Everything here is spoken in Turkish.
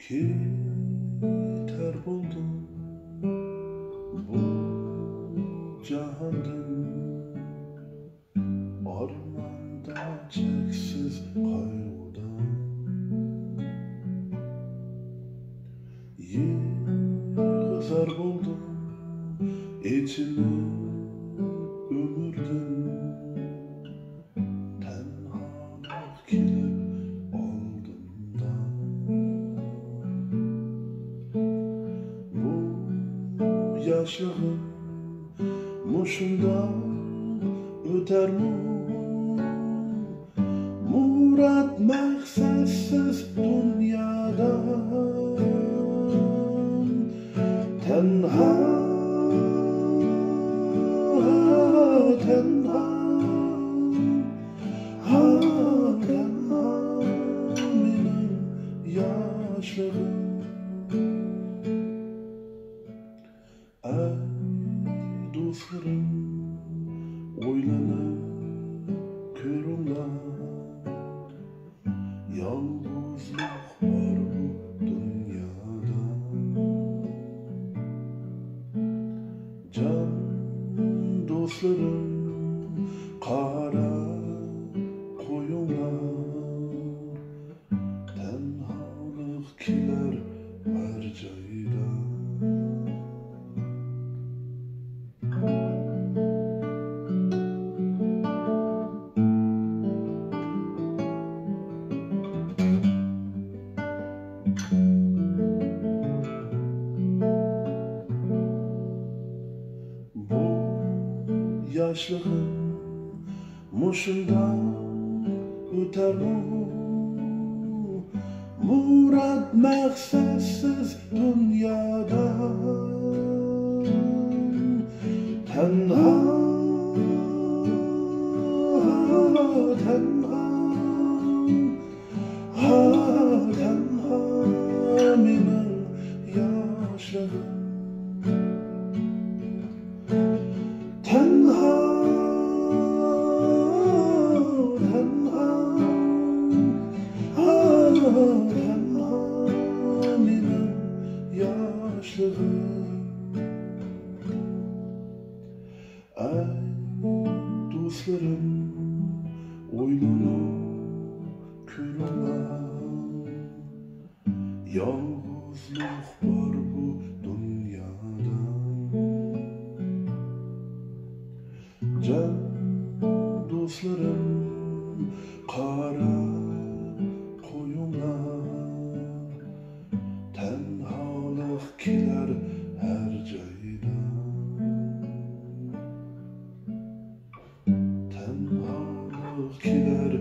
Keter buldum bu cahandan, ormanda çeksiz kaygıdan. Yığızar buldum içini ömürden, tenhalık kilip aldımdan. Bu yaşlığım muşunda öter mu? Murat maksadsız dünyadan, tenha tenha tenha benim yaşlığım. Ey dostlarım, oylanıp körümler, yalnızlık var bu dünyada. Can dostlarım, kara koyunlar, tenhalık kiler her cayda. Bu yaşlığım muşundan öter mu? Murat maksadsız dünyadan, tenha tenha tenha benim yaşlığım. Tenha tenha tenha benim yaşlığım. Ey dostlarım, oylanıp körümler, yalnızlık var bu dünyada. Can dostlarım, kara koyunlar, tenhalık kiler her cayda. Tenhalık kiler